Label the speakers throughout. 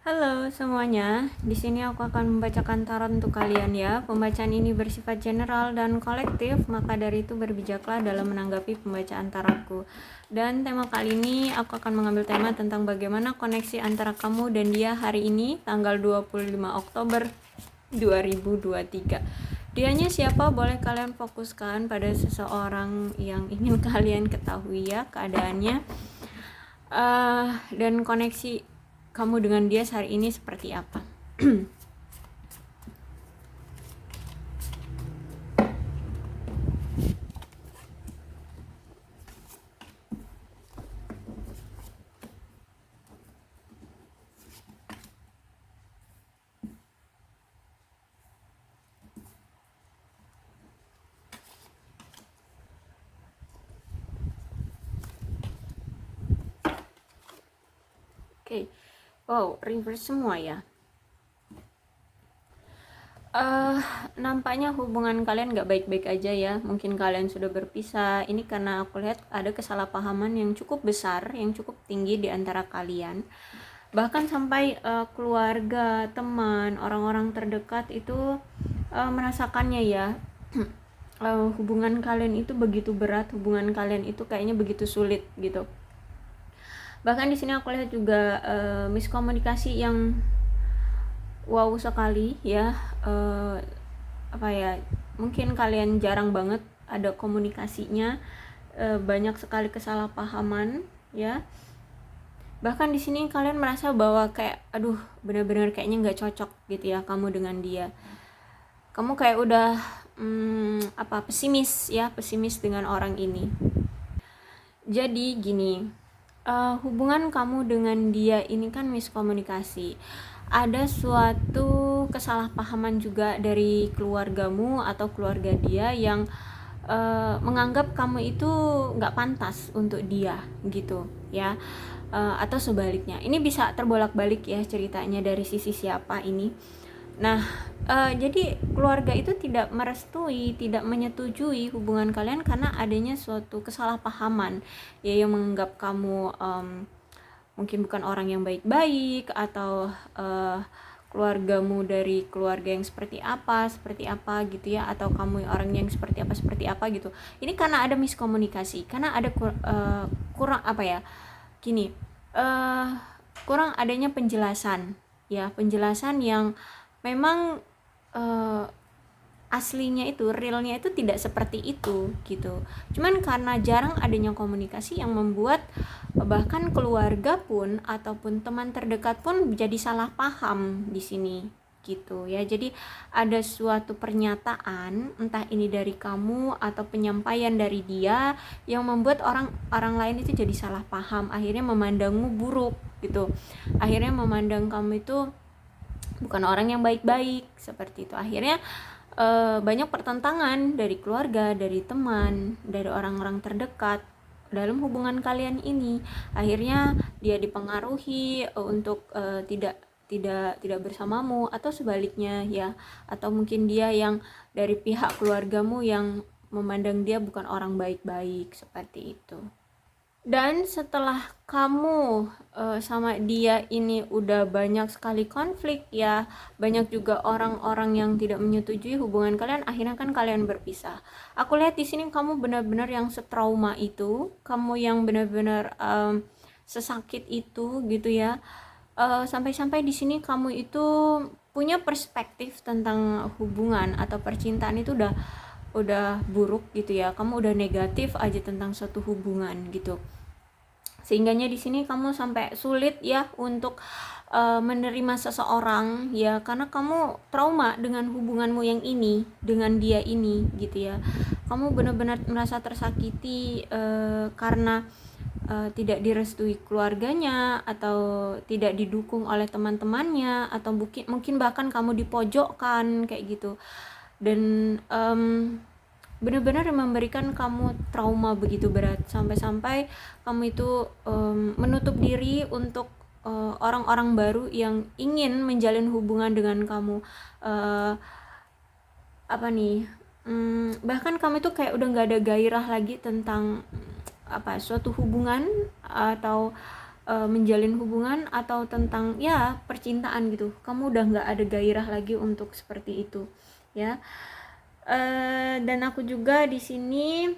Speaker 1: Halo semuanya, di sini aku akan membacakan tarot untuk kalian ya. Pembacaan ini bersifat general dan kolektif, maka dari itu berbijaklah dalam menanggapi pembacaan tarotku. Dan tema kali ini aku akan mengambil tema tentang bagaimana koneksi antara kamu dan dia hari ini, tanggal 25 Oktober 2023. Dianya siapa? Boleh kalian fokuskan pada seseorang yang ingin kalian ketahui ya keadaannya. Dan koneksi kamu dengan dia hari ini seperti apa? Oke, wow, reverse semua ya. Nampaknya hubungan kalian gak baik-baik aja ya. Mungkin kalian sudah berpisah. Ini karena aku lihat ada kesalahpahaman yang cukup besar, yang cukup tinggi di antara kalian. Bahkan sampai keluarga, teman, orang-orang terdekat itu merasakannya ya. Hubungan kalian itu begitu berat, hubungan kalian itu kayaknya begitu sulit gitu. Bahkan di sini aku lihat juga miskomunikasi yang wow sekali ya. Mungkin kalian jarang banget ada komunikasinya, banyak sekali kesalahpahaman ya. Bahkan di sini kalian merasa bahwa kayak aduh benar-benar kayaknya nggak cocok gitu ya kamu dengan dia. Kamu kayak udah pesimis dengan orang ini. Jadi gini, hubungan kamu dengan dia ini kan miskomunikasi. Ada suatu kesalahpahaman juga dari keluargamu atau keluarga dia yang menganggap kamu itu nggak pantas untuk dia gitu ya, atau sebaliknya. Ini bisa terbolak-balik ya ceritanya dari sisi siapa ini. Nah, jadi keluarga itu tidak merestui, tidak menyetujui hubungan kalian karena adanya suatu kesalahpahaman ya, yang menganggap kamu mungkin bukan orang yang baik-baik, atau keluargamu dari keluarga yang seperti apa gitu ya, atau kamu orang yang seperti apa gitu. Ini karena ada miskomunikasi, karena ada kurang apa ya, gini, kurang adanya penjelasan ya, penjelasan yang memang aslinya itu, realnya itu tidak seperti itu gitu. Cuman karena jarang adanya komunikasi yang membuat bahkan keluarga pun ataupun teman terdekat pun jadi salah paham di sini gitu ya. Jadi ada suatu pernyataan, entah ini dari kamu atau penyampaian dari dia, yang membuat orang lain itu jadi salah paham, akhirnya memandangmu buruk gitu. Akhirnya memandang kamu itu bukan orang yang baik-baik seperti itu. Akhirnya banyak pertentangan dari keluarga, dari teman, dari orang-orang terdekat dalam hubungan kalian ini. Akhirnya dia dipengaruhi untuk tidak bersamamu, atau sebaliknya ya, atau mungkin dia yang dari pihak keluargamu yang memandang dia bukan orang baik-baik seperti itu. Dan setelah kamu sama dia ini udah banyak sekali konflik ya, banyak juga orang-orang yang tidak menyetujui hubungan kalian, akhirnya kan kalian berpisah. Aku lihat di sini kamu benar-benar yang setrauma itu, kamu yang benar-benar sesakit itu gitu ya. Sampai-sampai di sini kamu itu punya perspektif tentang hubungan atau percintaan itu udah buruk gitu ya. Kamu udah negatif aja tentang suatu hubungan gitu. Sehingganya di sini kamu sampai sulit ya untuk menerima seseorang ya, karena kamu trauma dengan hubunganmu yang ini dengan dia ini gitu ya. Kamu benar-benar merasa tersakiti karena tidak direstui keluarganya, atau tidak didukung oleh teman-temannya, atau mungkin bahkan kamu dipojokkan kayak gitu. Dan benar-benar memberikan kamu trauma begitu berat, sampai-sampai kamu itu menutup diri untuk orang-orang baru yang ingin menjalin hubungan dengan kamu. Bahkan kamu itu kayak udah gak ada gairah lagi tentang suatu hubungan, atau menjalin hubungan atau tentang ya percintaan gitu, kamu udah nggak ada gairah lagi untuk seperti itu ya. Dan aku juga di sini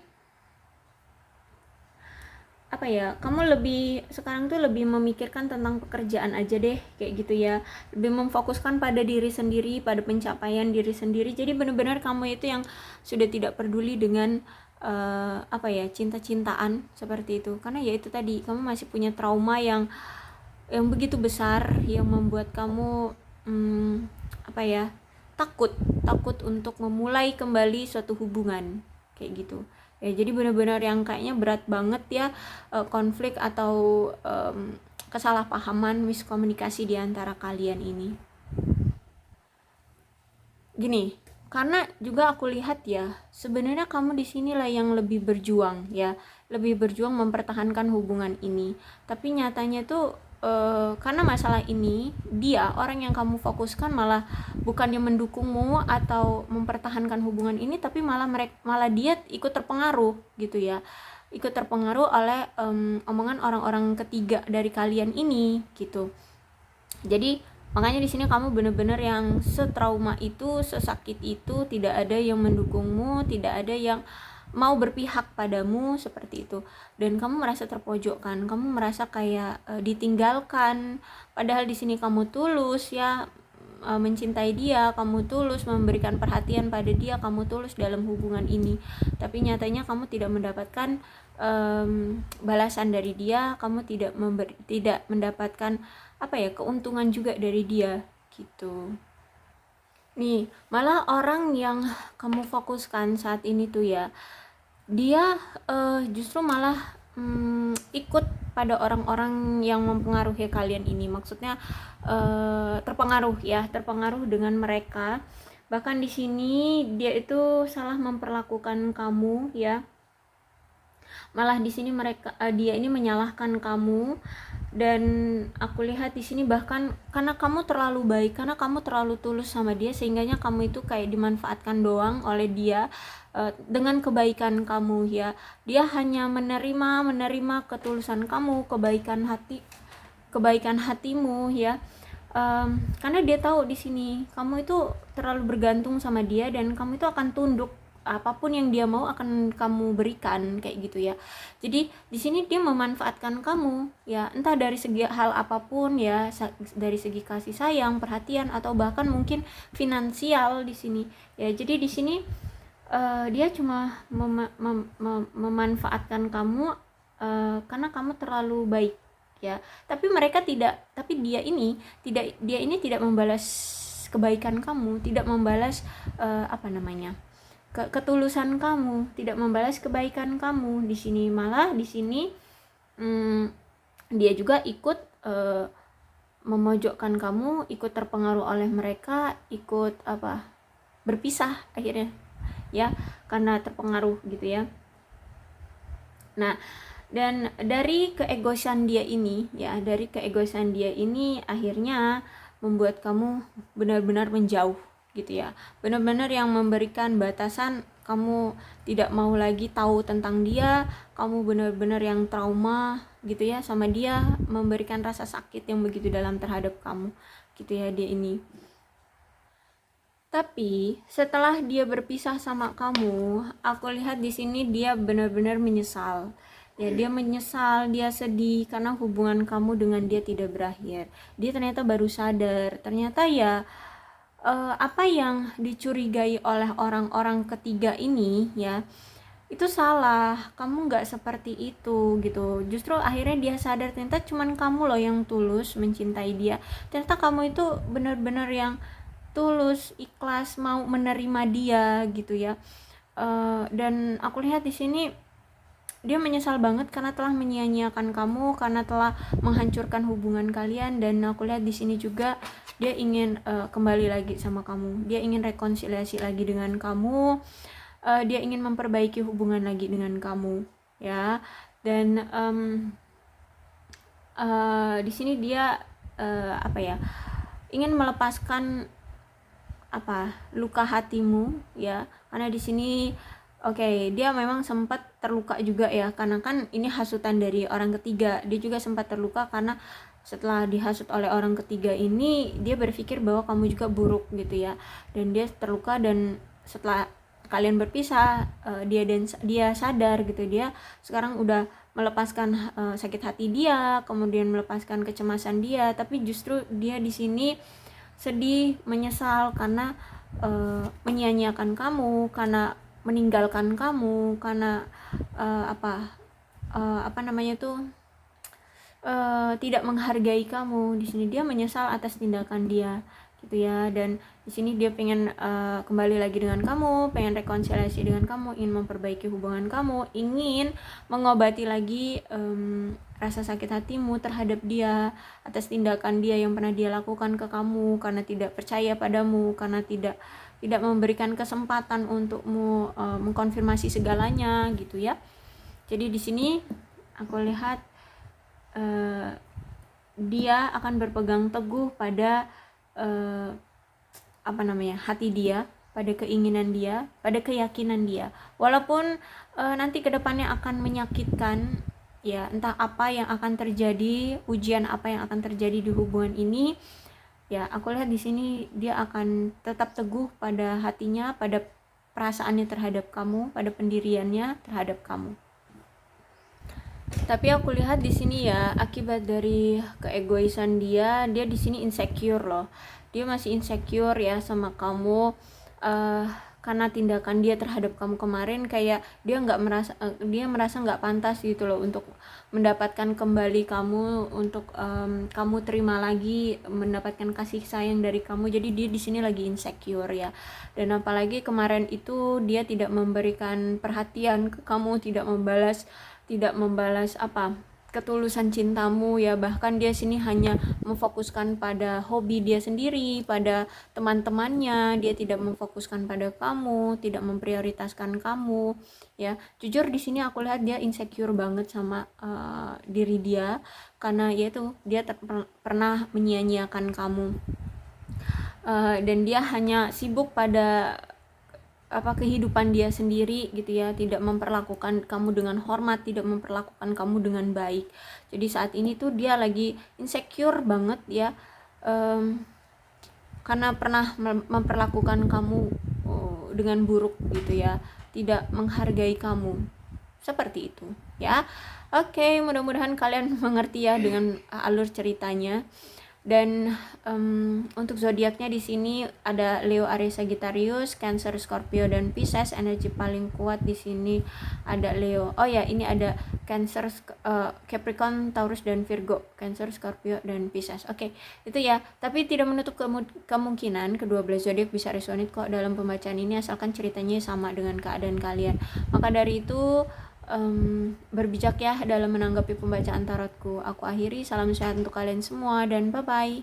Speaker 1: apa ya, kamu lebih sekarang tuh lebih memikirkan tentang pekerjaan aja deh kayak gitu ya, lebih memfokuskan pada diri sendiri, pada pencapaian diri sendiri. Jadi benar-benar kamu itu yang sudah tidak peduli dengan apa ya, cinta-cintaan seperti itu, karena ya itu tadi, kamu masih punya trauma yang begitu besar yang membuat kamu apa ya, takut untuk memulai kembali suatu hubungan kayak gitu ya. Jadi benar-benar yang kayaknya berat banget ya, konflik atau kesalahpahaman, miskomunikasi di antara kalian ini. Gini, karena juga aku lihat ya, sebenarnya kamu di sinilah yang lebih berjuang ya, lebih berjuang mempertahankan hubungan ini. Tapi nyatanya tuh karena masalah ini, dia orang yang kamu fokuskan malah bukannya mendukungmu atau mempertahankan hubungan ini, tapi malah dia ikut terpengaruh gitu ya, ikut terpengaruh oleh omongan orang-orang ketiga dari kalian ini gitu. Jadi makanya di sini kamu benar-benar yang setrauma itu, sesakit itu, tidak ada yang mendukungmu, tidak ada yang mau berpihak padamu seperti itu, dan kamu merasa terpojokkan, kamu merasa kayak ditinggalkan. Padahal di sini kamu tulus ya, mencintai dia, kamu tulus memberikan perhatian pada dia, kamu tulus dalam hubungan ini. Tapi nyatanya kamu tidak mendapatkan balasan dari dia, kamu tidak mendapatkan apa ya, keuntungan juga dari dia gitu. Nih, malah orang yang kamu fokuskan saat ini tuh ya, dia justru malah ikut pada orang-orang yang mempengaruhi kalian ini. Maksudnya terpengaruh dengan mereka. Bahkan di sini dia itu salah memperlakukan kamu ya. Malah di sini dia ini menyalahkan kamu. Dan aku lihat di sini bahkan karena kamu terlalu baik, karena kamu terlalu tulus sama dia, sehingganya kamu itu kayak dimanfaatkan doang oleh dia dengan kebaikan kamu ya. Dia hanya menerima ketulusan kamu, kebaikan hatimu ya. Karena dia tahu di sini kamu itu terlalu bergantung sama dia, dan kamu itu akan tunduk, apapun yang dia mau akan kamu berikan kayak gitu ya. Jadi di sini dia memanfaatkan kamu ya, entah dari segi hal apapun ya, dari segi kasih sayang, perhatian, atau bahkan mungkin finansial di sini ya. Jadi di sini dia cuma memanfaatkan kamu karena kamu terlalu baik ya. Tapi dia ini tidak membalas kebaikan kamu, tidak membalas ketulusan kamu, tidak membalas kebaikan kamu di sini. Malah di sini dia juga ikut memojokkan kamu, ikut terpengaruh oleh mereka, ikut berpisah akhirnya ya, karena terpengaruh gitu ya. Nah, dan dari keegoisan dia ini akhirnya membuat kamu benar-benar menjauh gitu ya, benar-benar yang memberikan batasan. Kamu tidak mau lagi tahu tentang dia, kamu benar-benar yang trauma gitu ya sama dia, memberikan rasa sakit yang begitu dalam terhadap kamu gitu ya dia ini. Tapi setelah dia berpisah sama kamu, aku lihat di sini dia benar-benar menyesal ya. Dia menyesal, dia sedih karena hubungan kamu dengan dia tidak berakhir. Dia ternyata baru sadar, ternyata ya apa yang dicurigai oleh orang-orang ketiga ini ya, itu salah. Kamu gak seperti itu gitu. Justru akhirnya dia sadar ternyata cuman kamu loh yang tulus mencintai dia. Ternyata kamu itu benar-benar yang tulus, ikhlas, mau menerima dia gitu ya. Dan aku lihat di sini dia menyesal banget karena telah menyia-nyiakan kamu, karena telah menghancurkan hubungan kalian. Dan aku lihat di sini juga dia ingin kembali lagi sama kamu, dia ingin rekonsiliasi lagi dengan kamu, dia ingin memperbaiki hubungan lagi dengan kamu ya. Dan di sini dia ingin melepaskan luka hatimu ya, karena di sini Oke, dia memang sempat terluka juga ya, karena kan ini hasutan dari orang ketiga. Dia juga sempat terluka karena setelah dihasut oleh orang ketiga ini, dia berpikir bahwa kamu juga buruk gitu ya. Dan dia terluka, dan setelah kalian berpisah, dia sadar gitu. Dia sekarang udah melepaskan sakit hati dia, kemudian melepaskan kecemasan dia, tapi justru dia di sini sedih, menyesal karena menyia-nyiakan kamu, karena meninggalkan kamu, karena apa namanya tuh, tidak menghargai kamu. Di sini dia menyesal atas tindakan dia gitu ya, dan di sini dia pengen kembali lagi dengan kamu, pengen rekonsiliasi dengan kamu, ingin memperbaiki hubungan kamu, ingin mengobati lagi rasa sakit hatimu terhadap dia atas tindakan dia yang pernah dia lakukan ke kamu, karena tidak percaya padamu, karena tidak memberikan kesempatan untukmu mengkonfirmasi segalanya gitu ya. Jadi di sini aku lihat dia akan berpegang teguh pada hati dia, pada keinginan dia, pada keyakinan dia, walaupun nanti kedepannya akan menyakitkan ya, entah apa yang akan terjadi, ujian apa yang akan terjadi di hubungan ini ya. Aku lihat di sini dia akan tetap teguh pada hatinya, pada perasaannya terhadap kamu, pada pendiriannya terhadap kamu. Tapi aku lihat di sini ya, akibat dari keegoisan dia di sini insecure loh. Dia masih insecure ya sama kamu, karena tindakan dia terhadap kamu kemarin, kayak dia merasa nggak pantas gitu loh untuk mendapatkan kembali kamu, untuk kamu terima lagi, mendapatkan kasih sayang dari kamu. Jadi dia di sini lagi insecure ya. Dan apalagi kemarin itu dia tidak memberikan perhatian ke kamu, tidak membalas ketulusan cintamu ya. Bahkan dia sini hanya memfokuskan pada hobi dia sendiri, pada teman-temannya. Dia tidak memfokuskan pada kamu, tidak memprioritaskan kamu ya. Jujur di sini aku lihat dia insecure banget sama diri dia, karena yaitu dia pernah menyia-nyiakan kamu, dan dia hanya sibuk pada kehidupan dia sendiri gitu ya, tidak memperlakukan kamu dengan hormat, tidak memperlakukan kamu dengan baik. Jadi saat ini tuh dia lagi insecure banget ya, karena pernah memperlakukan kamu dengan buruk gitu ya, tidak menghargai kamu, seperti itu ya. Oke, mudah-mudahan kalian mengerti ya dengan alur ceritanya. Dan untuk zodiaknya di sini ada Leo, Aries, Sagittarius, Cancer, Scorpio, dan Pisces. Energi paling kuat di sini ada Leo. Oh ya, ini ada Cancer, Capricorn, Taurus, dan Virgo. Cancer, Scorpio, dan Pisces. Oke, itu ya. Tapi tidak menutup kemungkinan kedua belas zodiak bisa resonate kok dalam pembacaan ini, asalkan ceritanya sama dengan keadaan kalian. Maka dari itu berbijak ya dalam menanggapi pembacaan tarotku. Aku akhiri, salam sehat untuk kalian semua, dan bye bye.